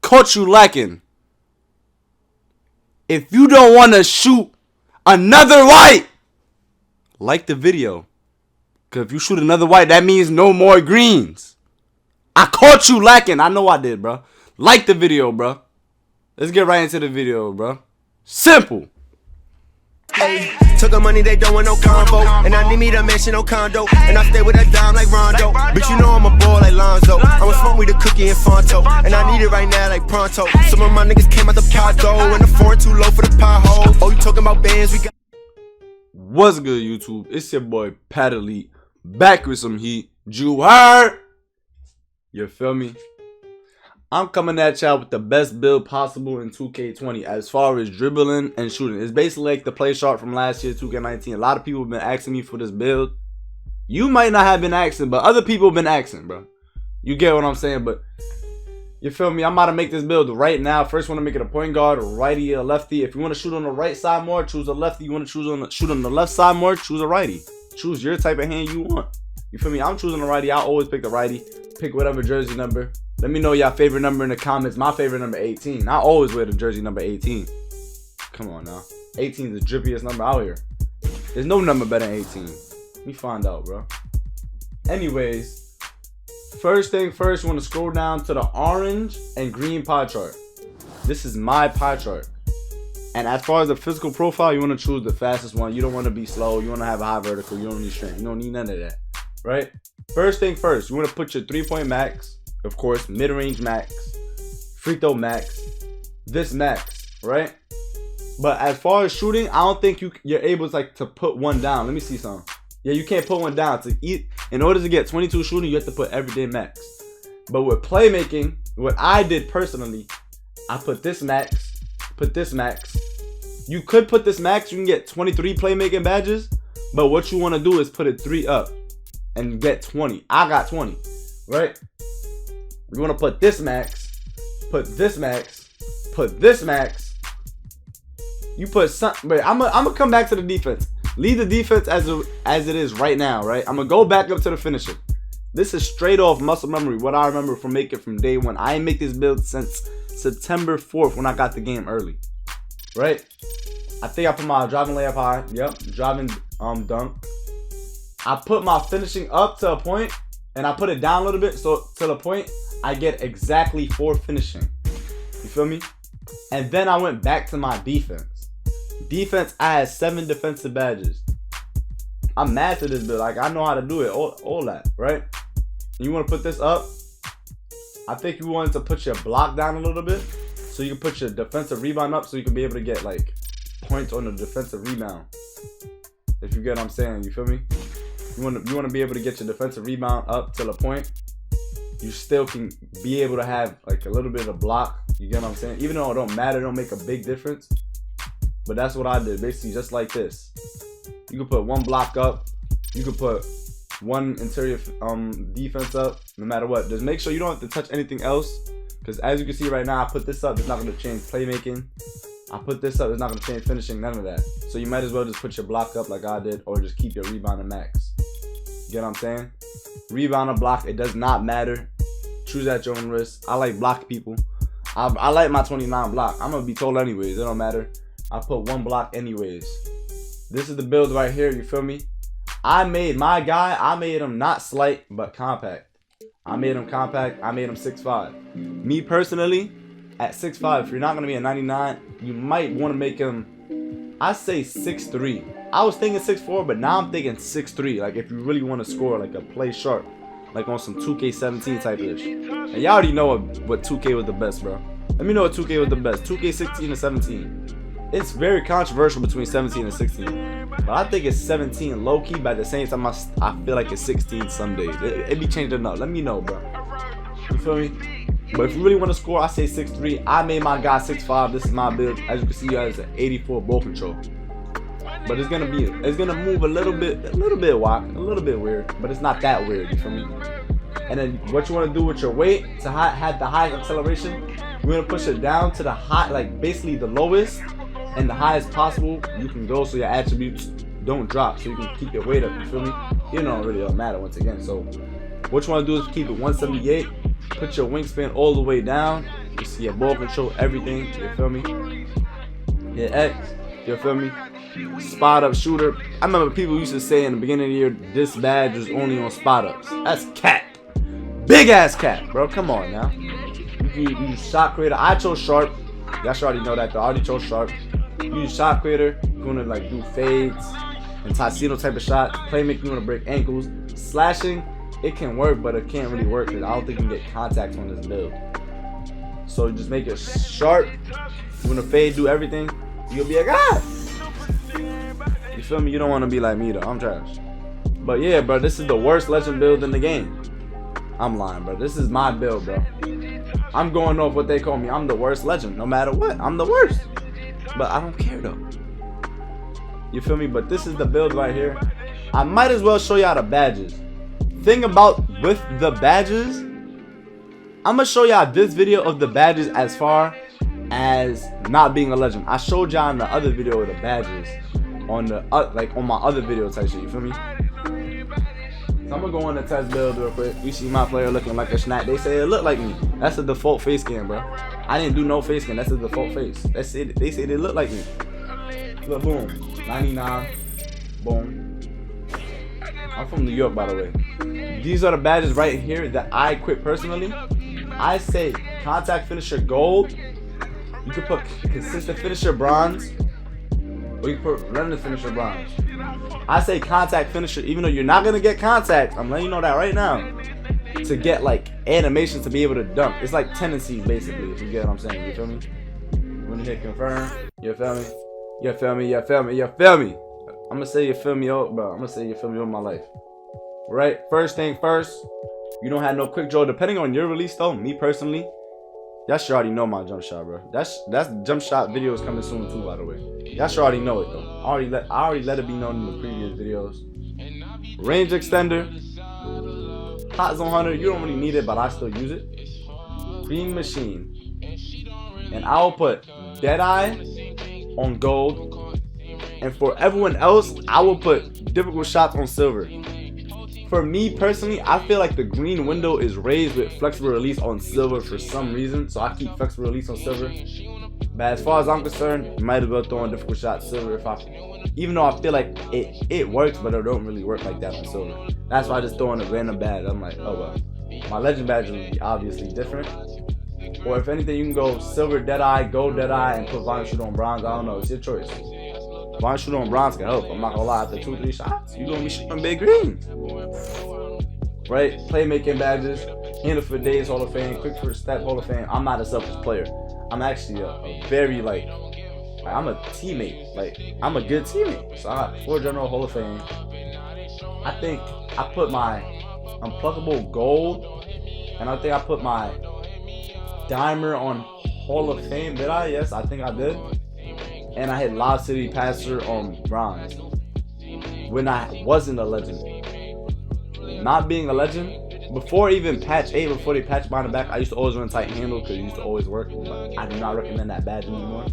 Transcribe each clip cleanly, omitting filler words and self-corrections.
caught you lacking. If you don't want to shoot another white, like the video. Because if you shoot another white, that means no more greens. I caught you lacking. I know I did, bro. Like the video, bro. Let's get right into the video, bro. Simple. Hey, took her money, they don't want no combo. And I need me to mention no condo. And I stay with a dime like Rondo. But you know I'm a boy like Lonzo. I'ma smoke with a cookie and Fonto. And I need it right now like pronto. Some of my niggas came out the pot though. And the foreign too low for the pothole. Oh, you talking about bands? We got. What's good, YouTube? It's your boy PatElite, back with some heat. You heard? You feel me? I'm coming at y'all with the best build possible in 2K20 as far as dribbling and shooting. It's basically like the play chart from last year, 2K19. A lot of people have been asking me for this build. You might not have been asking, but other people have been asking, bro. You get what I'm saying? But you feel me? I'm about to make this build right now. First, want to make it a point guard, a righty, a lefty. If you want to shoot on the right side more, choose a lefty. You want to shoot on the left side more, choose a righty. Choose your type of hand you want. You feel me? I'm choosing a righty. I always pick the righty. Pick whatever jersey number. Let me know y'all favorite number in the comments. My favorite number 18. I always wear the jersey number 18. Come on now. 18 is the drippiest number out here. There's no number better than 18. Let me find out, bro. Anyways, first thing first, you want to scroll down to the orange and green pie chart. This is my pie chart. And as far as the physical profile, you want to choose the fastest one. You don't want to be slow. You want to have a high vertical. You don't need strength. You don't need none of that. Right? First thing first, you want to put your 3-point max. Of course, mid-range max, free throw max, this max, right? But as far as shooting, I don't think you're able to put one down. Let me see some. Yeah, you can't put one down. In order to get 22 shooting, you have to put everyday max. But with playmaking, what I did personally, I put this max, put this max. You could put this max, you can get 23 playmaking badges, but what you want to do is put it 3 up and get 20. I got 20, right? You want to put this max, put this max, put this max. You put something. But I'm gonna come back to the defense. Leave the defense as it is right now, right? I'm gonna go back up to the finishing. This is straight off muscle memory. What I remember from making from day one. I ain't make this build since September 4th when I got the game early, right? I think I put my driving layup high. Yep, driving dunk. I put my finishing up to a point, and I put it down a little bit, so to the point I get exactly 4 finishing. You feel me? And then I went back to my defense. Defense, I had 7 defensive badges. I'm mad to this build. Like, I know how to do it. All that, right? And you want to put this up. I think you wanted to put your block down a little bit, so you can put your defensive rebound up, so you can be able to get like points on the defensive rebound. If you get what I'm saying, you feel me? You want to be able to get your defensive rebound up to the point. You still can be able to have like a little bit of block. You get what I'm saying? Even though it don't matter, it don't make a big difference. But that's what I did, basically just like this. You can put 1 block up. You can put 1 interior defense up, no matter what. Just make sure you don't have to touch anything else. Because as you can see right now, I put this up. It's not going to change playmaking. I put this up. It's not going to change finishing. None of that. So you might as well just put your block up like I did, or just keep your rebound at max. You get what I'm saying? Rebound or block, it does not matter. Choose at your own risk. I like block people. I like my 29 block. I'm gonna be told anyways. It don't matter. I put 1 block anyways. This is the build right here. You feel me? I made my guy. I made him not slight but compact. I made him compact. I made him 6'5". Me personally, at 6'5", if you're not gonna be a 99, you might want to make him. I say 6'3". I was thinking 6'4", but now I'm thinking 6'3". Like if you really want to score like a play sharp, like on some 2K17 type ish. And y'all already know what 2K was the best, bro. Let me know what 2K was the best. 2K16 or 17. It's very controversial between 17 and 16. But I think it's 17 low key, but at the same time I feel like it's 16 some days. It be changing up. Let me know, bro. You feel me? But if you really want to score, I say 6'3". I made my guy 6'5". This is my build. As you can see, guys, an 84 ball control. But it's gonna move a little bit wild, a little bit weird, but it's not that weird. You feel me? And then what you want to do with your weight to have the highest acceleration, you're gonna push it down to the high, like basically the lowest and the highest possible you can go, so your attributes don't drop, so you can keep your weight up. You feel me? You know, it really don't matter once again. So what you want to do is keep it 178. Put your wingspan all the way down. You see your ball control, everything. You feel me? Hit X. You feel me? Spot up shooter. I remember people used to say in the beginning of the year, this badge was only on spot ups. That's cat. Big ass cat, bro. Come on now. You use shot creator. I chose sharp. Y'all should already know that though. I already chose sharp. You use shot creator. You wanna like do fades and Tassino type of shots. Playmaking, you wanna break ankles. Slashing, it can work, but it can't really work because I don't think you can get contact on this build. So just make it sharp. You wanna fade, do everything. You'll be a guy. You feel me? You don't wanna be like me though. I'm trash. But yeah, bro, this is the worst legend build in the game. I'm lying, bro. This is my build, bro. I'm going off what they call me. I'm the worst legend. No matter what, I'm the worst. But I don't care though. You feel me? But this is the build right here. I might as well show y'all the badges. Thing about with the badges, I'm gonna show y'all this video of the badges as far as not being a legend. I showed y'all in the other video of the badges on the like on my other video type shit. You feel me? So I'm gonna go on the test build real quick. You see my player looking like a snack. They say it look like me. That's a default face scan, bro. I didn't do no face scan. That's a default face. That's it. They say they look like me. Look, boom, 99, boom. I'm from New York, by the way. These are the badges right here that I equip personally. I say contact finisher gold. You can put consistent finisher bronze, or you can put running finisher bronze. I say contact finisher, even though you're not gonna get contact. I'm letting you know that right now. To get like animation to be able to dunk, it's like tendencies basically. If you get what I'm saying, you feel me? When you hit confirm, you feel me? You feel me? You feel me? You feel me? I'm gonna say you feel me out, bro. I'm gonna say you feel me all my life. Right? First thing first, you don't have no quick draw. Depending on your release though, me personally, y'all should already know my jump shot, bro. That's jump shot videos coming soon too, by the way. Y'all should already know it though. I already let it be known in the previous videos. Range extender, hot zone hunter. You don't really need it, but I still use it. Beam machine, and I'll put Deadeye on gold, and for everyone else, I will put difficult shots on silver. For me personally, I feel like the green window is raised with flexible release on silver for some reason, so I keep flexible release on silver. But as far as I'm concerned, you might as well throw in difficult shots silver even though I feel like it works, but it don't really work like that on silver. That's why I just throw in a random badge. I'm like, oh well, my legend badge will be obviously different. Or if anything, you can go silver Deadeye, gold Deadeye, and put volume shooter on bronze. I don't know, it's your choice. Volume shooter on bronze can help. I'm not gonna lie, after 2-3 shots, you're gonna be shooting big green. Right? Playmaking badges, handle for days Hall of Fame, quick first step Hall of Fame. I'm not a selfish player. I'm actually a very like I'm a teammate. Like I'm a good teammate. So I got 4 general Hall of Fame. I think I put my unpluckable gold, and I think I put my dimer on Hall of Fame. Did I? Yes, I think I did. And I hit Lob City Passer on bronze when I wasn't a legend. Not being a legend, before even patch 8, before they patched behind the back, I used to always run tight handle because it used to always work. But I do not recommend that badge anymore.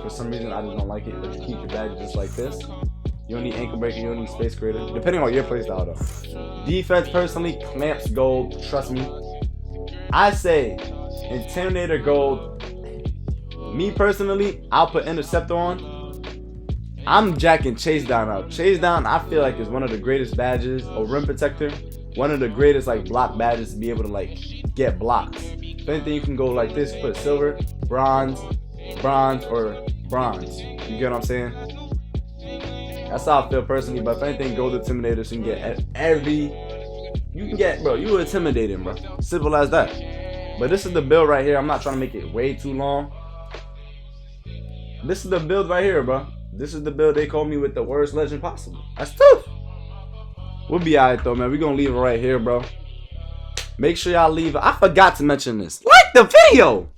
For some reason, I just don't like it. But you keep your badge just like this. You don't need ankle breaker, you don't need space creator, depending on your playstyle though. Defense personally, clamps gold, trust me. I say Intimidator gold. Me personally, I'll put Interceptor on. I'm jacking Chase Down out. Chase Down, I feel like is one of the greatest badges, or Rim Protector. One of the greatest like block badges to be able to like get blocks. If anything, you can go like this, put silver, bronze, or bronze. You get what I'm saying? That's how I feel personally. But if anything, gold Intimidator, so you can get bro, you intimidating, bro. Simple as that. But this is the build right here. I'm not trying to make it way too long. This is the build right here, bro. This is the build they call me with the worst legend possible. That's tough. We'll be alright though, man. We're gonna leave it right here, bro. Make sure y'all leave it. I forgot to mention this. Like the video.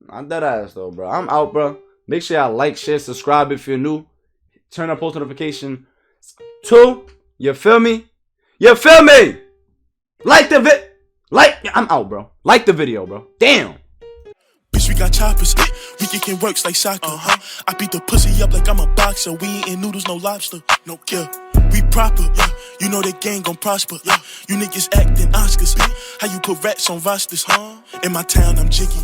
Not that ass though, bro. I'm out, bro. Make sure y'all like, share, subscribe if you're new. Turn on post notification 2. You feel me? You feel me? Like the I'm out, bro. Like the video, bro. Damn. Bitch, we got choppers. We kicking works like soccer. I beat the pussy up like I'm a boxer. We eating noodles, no lobster. No kill. We proper. You know the gang gon' prosper. You niggas acting Oscars. How you put rats on rosters, huh? In my town, I'm jiggy.